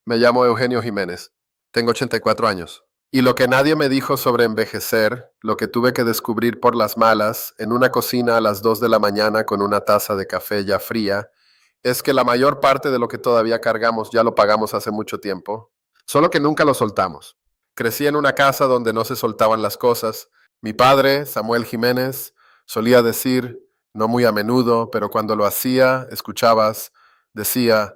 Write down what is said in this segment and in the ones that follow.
Me llamo Eugenio Jiménez. Tengo 84 años. Y lo que nadie me dijo sobre envejecer, lo que tuve que descubrir por las malas, en una cocina a las 2 de la mañana con una taza de café ya fría, es que la mayor parte de lo que todavía cargamos ya lo pagamos hace mucho tiempo, solo que nunca lo soltamos. Crecí en una casa donde no se soltaban las cosas. Mi padre, Samuel Jiménez, solía decir, no muy a menudo, pero cuando lo hacía, escuchabas, decía,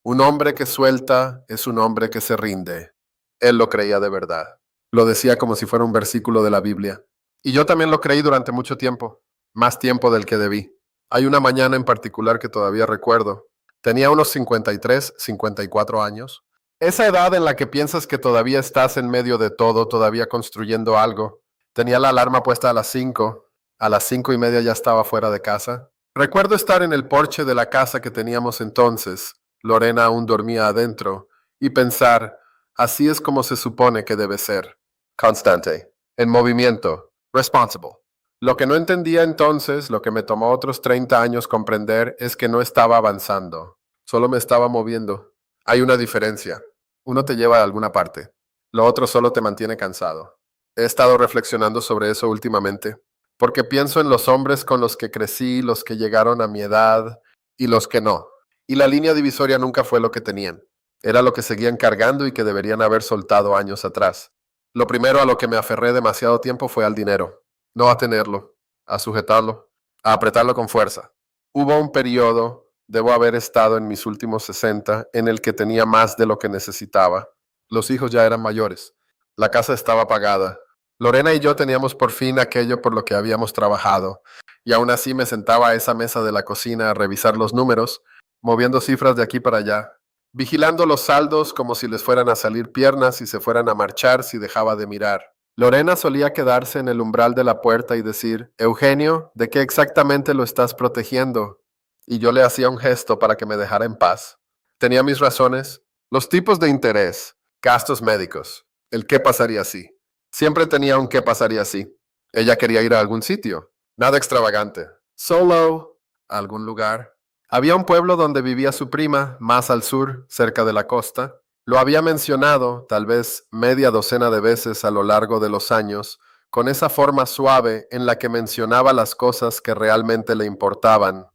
un hombre que suelta es un hombre que se rinde. Él lo creía de verdad. Lo decía como si fuera un versículo de la Biblia. Y yo también lo creí durante mucho tiempo, más tiempo del que debí. Hay una mañana en particular que todavía recuerdo. Tenía unos 53, 54 años. Esa edad en la que piensas que todavía estás en medio de todo, todavía construyendo algo. Tenía la alarma puesta a las 5. A las 5:30 ya estaba fuera de casa. Recuerdo estar en el porche de la casa que teníamos entonces. Lorena aún dormía adentro. Y pensar, así es como se supone que debe ser. Constante. En movimiento. Responsible. Lo que no entendía entonces, lo que me tomó otros 30 años comprender, es que no estaba avanzando. Solo me estaba moviendo. Hay una diferencia. Uno te lleva a alguna parte. Lo otro solo te mantiene cansado. He estado reflexionando sobre eso últimamente, porque pienso en los hombres con los que crecí, los que llegaron a mi edad y los que no. Y la línea divisoria nunca fue lo que tenían. Era lo que seguían cargando y que deberían haber soltado años atrás. Lo primero a lo que me aferré demasiado tiempo fue al dinero. No a tenerlo, a sujetarlo, a apretarlo con fuerza. Hubo un periodo, debo haber estado en mis últimos 60, en el que tenía más de lo que necesitaba. Los hijos ya eran mayores. La casa estaba pagada. Lorena y yo teníamos por fin aquello por lo que habíamos trabajado, y aún así me sentaba a esa mesa de la cocina a revisar los números, moviendo cifras de aquí para allá, vigilando los saldos como si les fueran a salir piernas y se fueran a marchar si dejaba de mirar. Lorena solía quedarse en el umbral de la puerta y decir, Eugenio, ¿de qué exactamente lo estás protegiendo? Y yo le hacía un gesto para que me dejara en paz. Tenía mis razones, los tipos de interés, gastos médicos, el qué pasaría si. Siempre tenía un qué pasaría si. Ella quería ir a algún sitio, nada extravagante. Solo, a algún lugar. Había un pueblo donde vivía su prima, más al sur, cerca de la costa. Lo había mencionado, tal vez media docena de veces a lo largo de los años, con esa forma suave en la que mencionaba las cosas que realmente le importaban.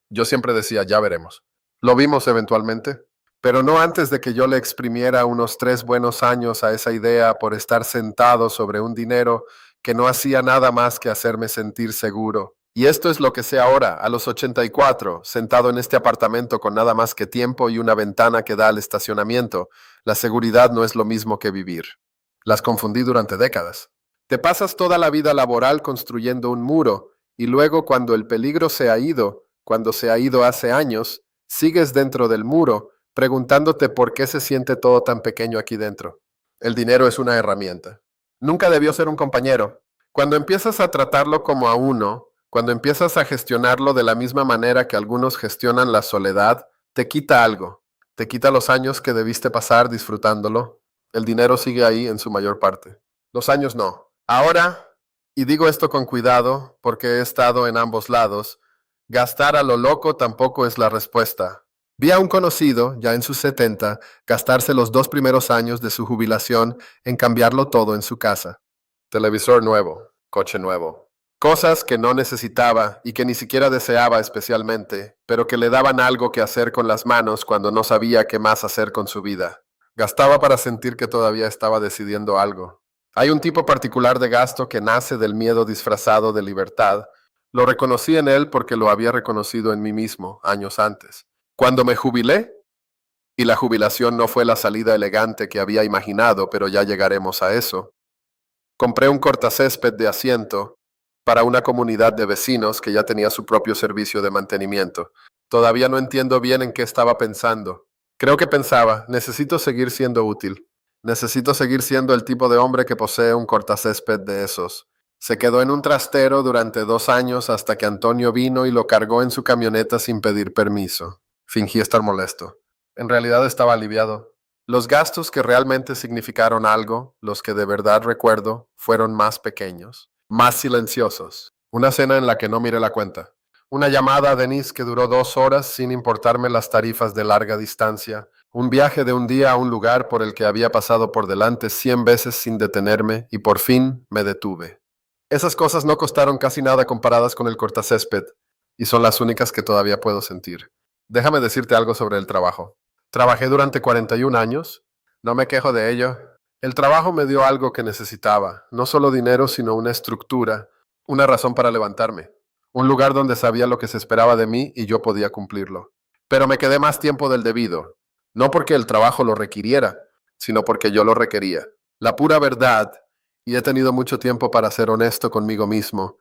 Yo siempre decía, ya veremos. Lo vimos eventualmente, pero no antes de que yo le exprimiera unos 3 buenos años a esa idea por estar sentado sobre un dinero que no hacía nada más que hacerme sentir seguro. Y esto es lo que sé ahora, a los 84, sentado en este apartamento con nada más que tiempo y una ventana que da al estacionamiento. La seguridad no es lo mismo que vivir. Las confundí durante décadas. Te pasas toda la vida laboral construyendo un muro y luego cuando el peligro se ha ido, cuando se ha ido hace años, sigues dentro del muro preguntándote por qué se siente todo tan pequeño aquí dentro. El dinero es una herramienta. Nunca debió ser un compañero. Cuando empiezas a tratarlo como a uno, cuando empiezas a gestionarlo de la misma manera que algunos gestionan la soledad, te quita algo. Te quita los años que debiste pasar disfrutándolo. El dinero sigue ahí en su mayor parte. Los años no. Ahora, y digo esto con cuidado porque he estado en ambos lados, gastar a lo loco tampoco es la respuesta. Vi a un conocido, ya en sus 70, gastarse los 2 primeros años de su jubilación en cambiarlo todo en su casa. Televisor nuevo, coche nuevo. Cosas que no necesitaba y que ni siquiera deseaba especialmente, pero que le daban algo que hacer con las manos cuando no sabía qué más hacer con su vida. Gastaba para sentir que todavía estaba decidiendo algo. Hay un tipo particular de gasto que nace del miedo disfrazado de libertad. Lo reconocí en él porque lo había reconocido en mí mismo años antes. Cuando me jubilé, y la jubilación no fue la salida elegante que había imaginado, pero ya llegaremos a eso, compré un cortacésped de asiento para una comunidad de vecinos que ya tenía su propio servicio de mantenimiento. Todavía no entiendo bien en qué estaba pensando. Creo que pensaba, necesito seguir siendo útil. Necesito seguir siendo el tipo de hombre que posee un cortacésped de esos. Se quedó en un trastero durante 2 años hasta que Antonio vino y lo cargó en su camioneta sin pedir permiso. Fingí estar molesto. En realidad estaba aliviado. Los gastos que realmente significaron algo, los que de verdad recuerdo, fueron más pequeños, más silenciosos. Una cena en la que no miré la cuenta. Una llamada a Denise que duró 2 horas sin importarme las tarifas de larga distancia. Un viaje de un día a un lugar por el que había pasado por delante 100 veces sin detenerme y por fin me detuve. Esas cosas no costaron casi nada comparadas con el cortacésped y son las únicas que todavía puedo sentir. Déjame decirte algo sobre el trabajo. Trabajé durante 41 años. No me quejo de ello. El trabajo me dio algo que necesitaba, no solo dinero, sino una estructura, una razón para levantarme, un lugar donde sabía lo que se esperaba de mí y yo podía cumplirlo. Pero me quedé más tiempo del debido, no porque el trabajo lo requiriera, sino porque yo lo requería. La pura verdad, y he tenido mucho tiempo para ser honesto conmigo mismo,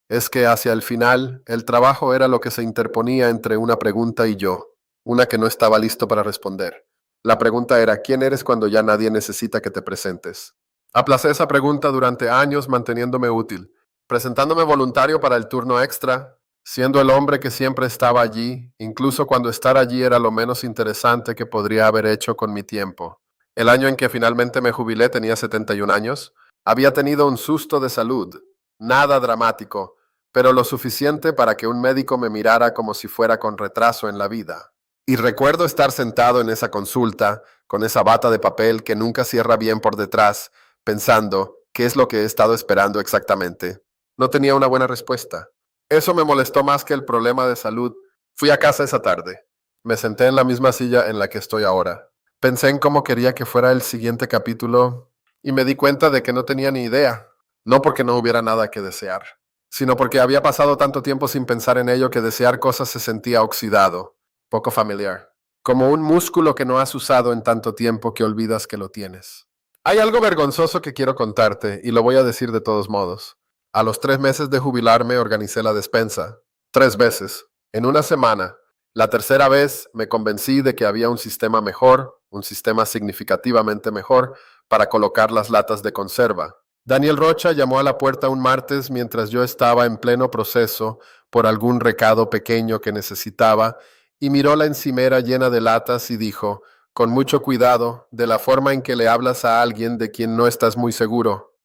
es que hacia el final el trabajo era lo que se interponía entre una pregunta y yo, una que no estaba listo para responder. La pregunta era, ¿quién eres cuando ya nadie necesita que te presentes? Aplacé esa pregunta durante años manteniéndome útil, presentándome voluntario para el turno extra, siendo el hombre que siempre estaba allí, incluso cuando estar allí era lo menos interesante que podría haber hecho con mi tiempo. El año en que finalmente me jubilé tenía 71 años. Había tenido un susto de salud, nada dramático, pero lo suficiente para que un médico me mirara como si fuera con retraso en la vida. Y recuerdo estar sentado en esa consulta, con esa bata de papel que nunca cierra bien por detrás, pensando, ¿qué es lo que he estado esperando exactamente? No tenía una buena respuesta. Eso me molestó más que el problema de salud. Fui a casa esa tarde. Me senté en la misma silla en la que estoy ahora. Pensé en cómo quería que fuera el siguiente capítulo y me di cuenta de que no tenía ni idea. No porque no hubiera nada que desear, sino porque había pasado tanto tiempo sin pensar en ello que desear cosas se sentía oxidado, poco familiar, como un músculo que no has usado en tanto tiempo que olvidas que lo tienes. Hay algo vergonzoso que quiero contarte y lo voy a decir de todos modos. A los 3 meses de jubilarme organicé la despensa. 3 veces, en una semana. La tercera vez me convencí de que había un sistema mejor, un sistema significativamente mejor, para colocar las latas de conserva. Daniel Rocha llamó a la puerta un martes mientras yo estaba en pleno proceso por algún recado pequeño que necesitaba y miró la encimera llena de latas y dijo, con mucho cuidado, de la forma en que le hablas a alguien de quien no estás muy seguro.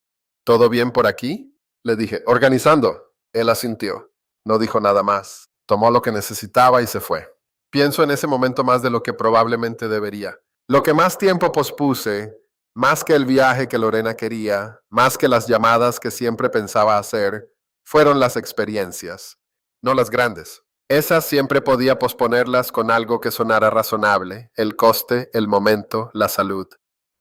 ¿Todo bien por aquí? Le dije, organizando. Él asintió. No dijo nada más. Tomó lo que necesitaba y se fue. Pienso en ese momento más de lo que probablemente debería. Lo que más tiempo pospuse, más que el viaje que Lorena quería, más que las llamadas que siempre pensaba hacer, fueron las experiencias, no las grandes. Esas siempre podía posponerlas con algo que sonara razonable, el coste, el momento, la salud.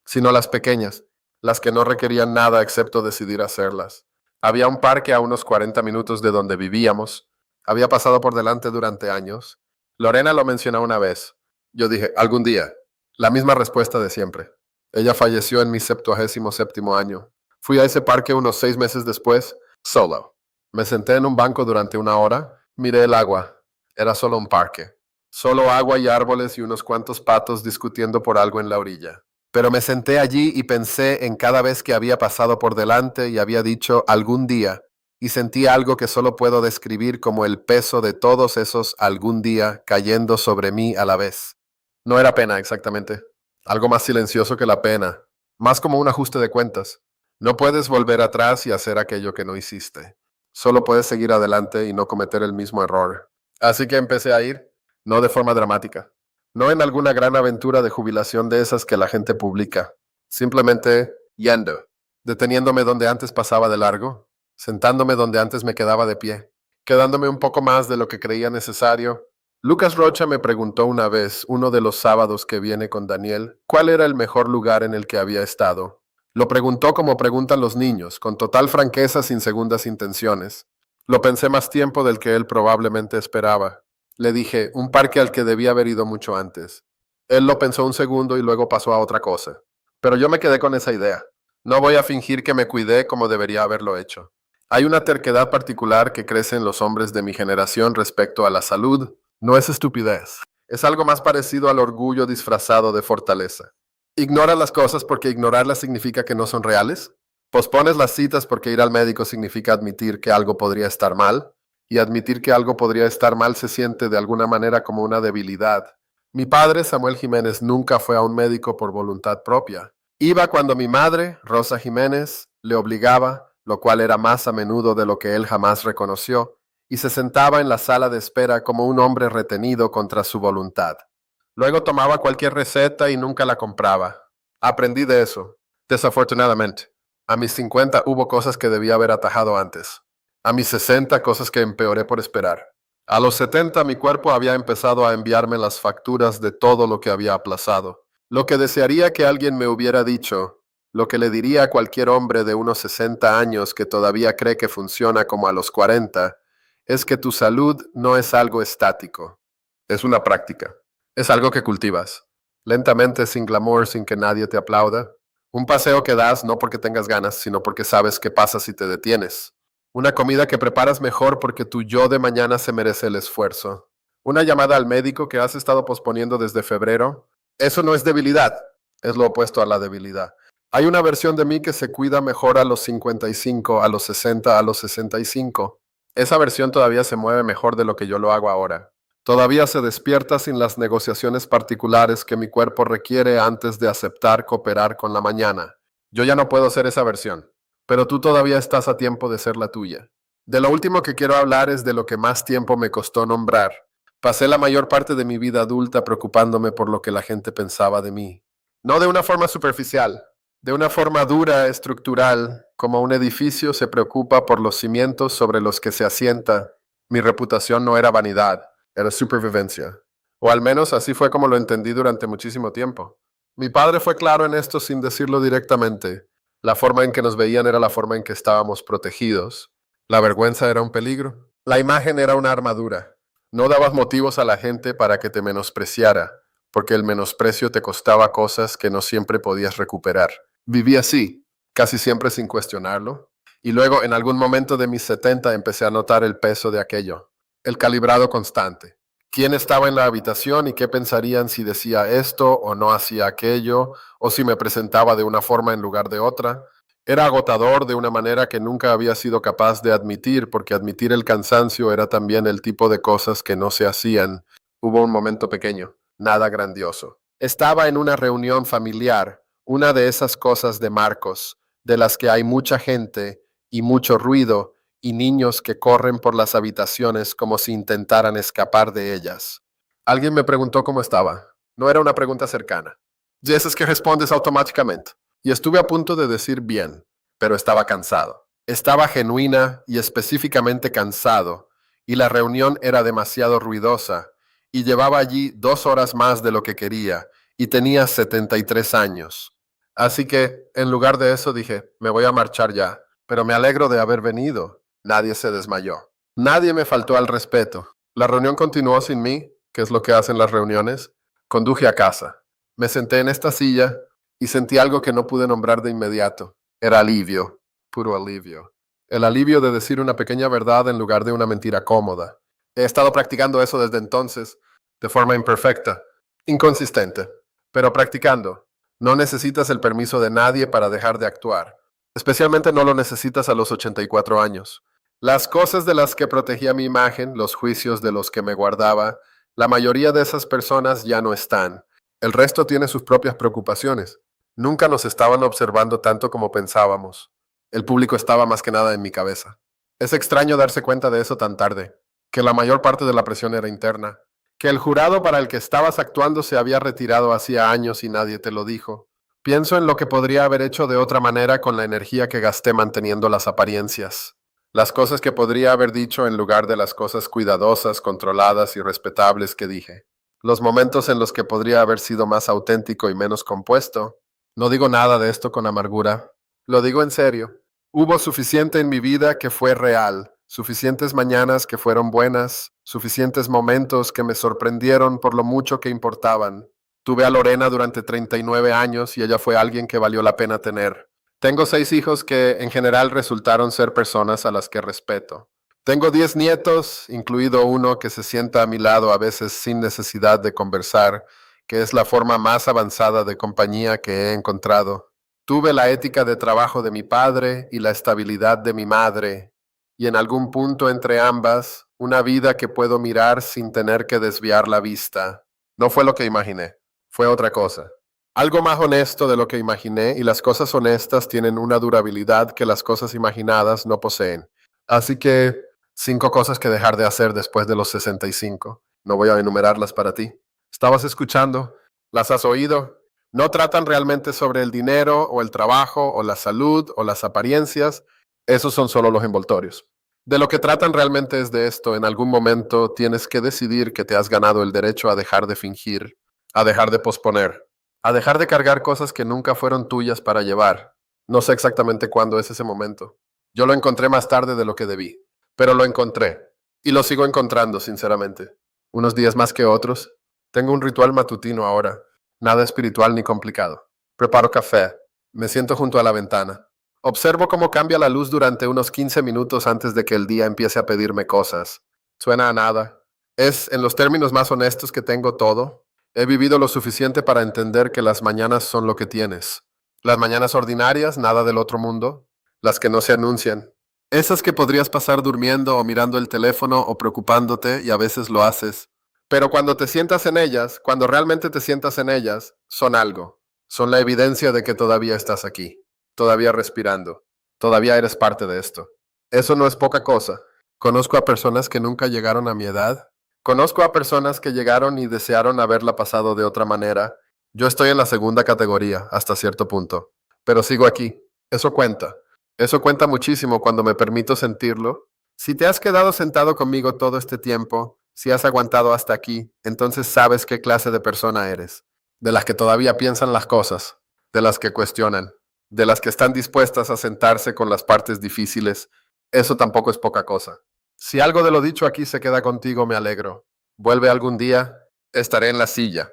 Sino las pequeñas, las que no requerían nada excepto decidir hacerlas. Había un parque a unos 40 minutos de donde vivíamos. Había pasado por delante durante años. Lorena lo mencionó una vez. Yo dije, algún día. La misma respuesta de siempre. Ella falleció en mi 77º año. Fui a ese parque unos 6 meses después, solo. Me senté en un banco durante una hora, miré el agua. Era solo un parque. Solo agua y árboles y unos cuantos patos discutiendo por algo en la orilla. Pero me senté allí y pensé en cada vez que había pasado por delante y había dicho algún día, y sentí algo que solo puedo describir como el peso de todos esos algún día cayendo sobre mí a la vez. No era pena exactamente. Algo más silencioso que la pena, más como un ajuste de cuentas. No puedes volver atrás y hacer aquello que no hiciste. Solo puedes seguir adelante y no cometer el mismo error. Así que empecé a ir, no de forma dramática, no en alguna gran aventura de jubilación de esas que la gente publica, simplemente yendo, deteniéndome donde antes pasaba de largo, sentándome donde antes me quedaba de pie, quedándome un poco más de lo que creía necesario. Lucas Rocha me preguntó una vez, uno de los sábados que viene con Daniel, cuál era el mejor lugar en el que había estado. Lo preguntó como preguntan los niños, con total franqueza, sin segundas intenciones. Lo pensé más tiempo del que él probablemente esperaba. Le dije, un parque al que debía haber ido mucho antes. Él lo pensó un segundo y luego pasó a otra cosa. Pero yo me quedé con esa idea. No voy a fingir que me cuidé como debería haberlo hecho. Hay una terquedad particular que crece en los hombres de mi generación respecto a la salud. No es estupidez. Es algo más parecido al orgullo disfrazado de fortaleza. ¿Ignoras las cosas porque ignorarlas significa que no son reales? ¿Pospones las citas porque ir al médico significa admitir que algo podría estar mal? Y admitir que algo podría estar mal se siente de alguna manera como una debilidad. Mi padre, Samuel Jiménez, nunca fue a un médico por voluntad propia. Iba cuando mi madre, Rosa Jiménez, le obligaba, lo cual era más a menudo de lo que él jamás reconoció, y se sentaba en la sala de espera como un hombre retenido contra su voluntad. Luego tomaba cualquier receta y nunca la compraba. Aprendí de eso, desafortunadamente. A mis 50 hubo cosas que debía haber atajado antes. A mis 60 cosas que empeoré por esperar. A los 70 mi cuerpo había empezado a enviarme las facturas de todo lo que había aplazado. Lo que desearía que alguien me hubiera dicho, lo que le diría a cualquier hombre de unos 60 años que todavía cree que funciona como a los 40, es que tu salud no es algo estático. Es una práctica. Es algo que cultivas. Lentamente, sin glamour, sin que nadie te aplauda. Un paseo que das no porque tengas ganas, sino porque sabes qué pasa si te detienes. Una comida que preparas mejor porque tu yo de mañana se merece el esfuerzo. Una llamada al médico que has estado posponiendo desde febrero. Eso no es debilidad, es lo opuesto a la debilidad. Hay una versión de mí que se cuida mejor a los 55, a los 60, a los 65. Esa versión todavía se mueve mejor de lo que yo lo hago ahora. Todavía se despierta sin las negociaciones particulares que mi cuerpo requiere antes de aceptar cooperar con la mañana. Yo ya no puedo ser esa versión, pero tú todavía estás a tiempo de ser la tuya. De lo último que quiero hablar es de lo que más tiempo me costó nombrar. Pasé la mayor parte de mi vida adulta preocupándome por lo que la gente pensaba de mí. No de una forma superficial, de una forma dura, estructural, como un edificio se preocupa por los cimientos sobre los que se asienta. Mi reputación no era vanidad. Era supervivencia. O al menos así fue como lo entendí durante muchísimo tiempo. Mi padre fue claro en esto sin decirlo directamente. La forma en que nos veían era la forma en que estábamos protegidos. La vergüenza era un peligro. La imagen era una armadura. No dabas motivos a la gente para que te menospreciara, porque el menosprecio te costaba cosas que no siempre podías recuperar. Viví así, casi siempre sin cuestionarlo. Y luego, en algún momento de mis 70, empecé a notar el peso de aquello. El calibrado constante. ¿Quién estaba en la habitación y qué pensarían si decía esto o no hacía aquello, o si me presentaba de una forma en lugar de otra? Era agotador de una manera que nunca había sido capaz de admitir, porque admitir el cansancio era también el tipo de cosas que no se hacían. Hubo un momento pequeño, nada grandioso. Estaba en una reunión familiar, una de esas cosas de Marcos, de las que hay mucha gente y mucho ruido, y niños que corren por las habitaciones como si intentaran escapar de ellas. Alguien me preguntó cómo estaba. No era una pregunta cercana. De esas que respondes automáticamente. Y estuve a punto de decir bien, pero estaba cansado. Estaba genuina y específicamente cansado, y la reunión era demasiado ruidosa, y llevaba allí 2 horas más de lo que quería, y tenía 73 años. Así que, en lugar de eso, dije, me voy a marchar ya, pero me alegro de haber venido. Nadie se desmayó. Nadie me faltó al respeto. La reunión continuó sin mí, que es lo que hacen las reuniones. Conduje a casa. Me senté en esta silla y sentí algo que no pude nombrar de inmediato. Era alivio, puro alivio. El alivio de decir una pequeña verdad en lugar de una mentira cómoda. He estado practicando eso desde entonces, de forma imperfecta, inconsistente, pero practicando. No necesitas el permiso de nadie para dejar de actuar. Especialmente no lo necesitas a los 84 años. Las cosas de las que protegía mi imagen, los juicios de los que me guardaba, la mayoría de esas personas ya no están. El resto tiene sus propias preocupaciones. Nunca nos estaban observando tanto como pensábamos. El público estaba más que nada en mi cabeza. Es extraño darse cuenta de eso tan tarde, que la mayor parte de la presión era interna, que el jurado para el que estabas actuando se había retirado hacía años y nadie te lo dijo. Pienso en lo que podría haber hecho de otra manera con la energía que gasté manteniendo las apariencias. Las cosas que podría haber dicho en lugar de las cosas cuidadosas, controladas y respetables que dije. Los momentos en los que podría haber sido más auténtico y menos compuesto. No digo nada de esto con amargura. Lo digo en serio. Hubo suficiente en mi vida que fue real. Suficientes mañanas que fueron buenas. Suficientes momentos que me sorprendieron por lo mucho que importaban. Tuve a Lorena durante 39 años y ella fue alguien que valió la pena tener. Tengo 6 hijos que en general resultaron ser personas a las que respeto. Tengo 10 nietos, incluido uno que se sienta a mi lado a veces sin necesidad de conversar, que es la forma más avanzada de compañía que he encontrado. Tuve la ética de trabajo de mi padre y la estabilidad de mi madre, y en algún punto entre ambas, una vida que puedo mirar sin tener que desviar la vista. No fue lo que imaginé, fue otra cosa. Algo más honesto de lo que imaginé, y las cosas honestas tienen una durabilidad que las cosas imaginadas no poseen. Así que 5 cosas que dejar de hacer después de los 65. No voy a enumerarlas para ti. ¿Estabas escuchando? ¿Las has oído? No tratan realmente sobre el dinero o el trabajo o la salud o las apariencias. Esos son solo los envoltorios. De lo que tratan realmente es de esto. En algún momento tienes que decidir que te has ganado el derecho a dejar de fingir, a dejar de posponer, a dejar de cargar cosas que nunca fueron tuyas para llevar. No sé exactamente cuándo es ese momento. Yo lo encontré más tarde de lo que debí, pero lo encontré. Y lo sigo encontrando, sinceramente. Unos días más que otros. Tengo un ritual matutino ahora. Nada espiritual ni complicado. Preparo café. Me siento junto a la ventana. Observo cómo cambia la luz durante unos 15 minutos antes de que el día empiece a pedirme cosas. Suena a nada. Es, en los términos más honestos que tengo todo, he vivido lo suficiente para entender que las mañanas son lo que tienes. Las mañanas ordinarias, nada del otro mundo. Las que no se anuncian. Esas que podrías pasar durmiendo o mirando el teléfono o preocupándote y a veces lo haces. Pero cuando te sientas en ellas, cuando realmente te sientas en ellas, son algo. Son la evidencia de que todavía estás aquí, todavía respirando, todavía eres parte de esto. Eso no es poca cosa. Conozco a personas que nunca llegaron a mi edad. Conozco a personas que llegaron y desearon haberla pasado de otra manera. Yo estoy en la segunda categoría, hasta cierto punto. Pero sigo aquí. Eso cuenta. Eso cuenta muchísimo cuando me permito sentirlo. Si te has quedado sentado conmigo todo este tiempo, si has aguantado hasta aquí, entonces sabes qué clase de persona eres. De las que todavía piensan las cosas, de las que cuestionan, de las que están dispuestas a sentarse con las partes difíciles. Eso tampoco es poca cosa. Si algo de lo dicho aquí se queda contigo, me alegro. Vuelve algún día, estaré en la silla.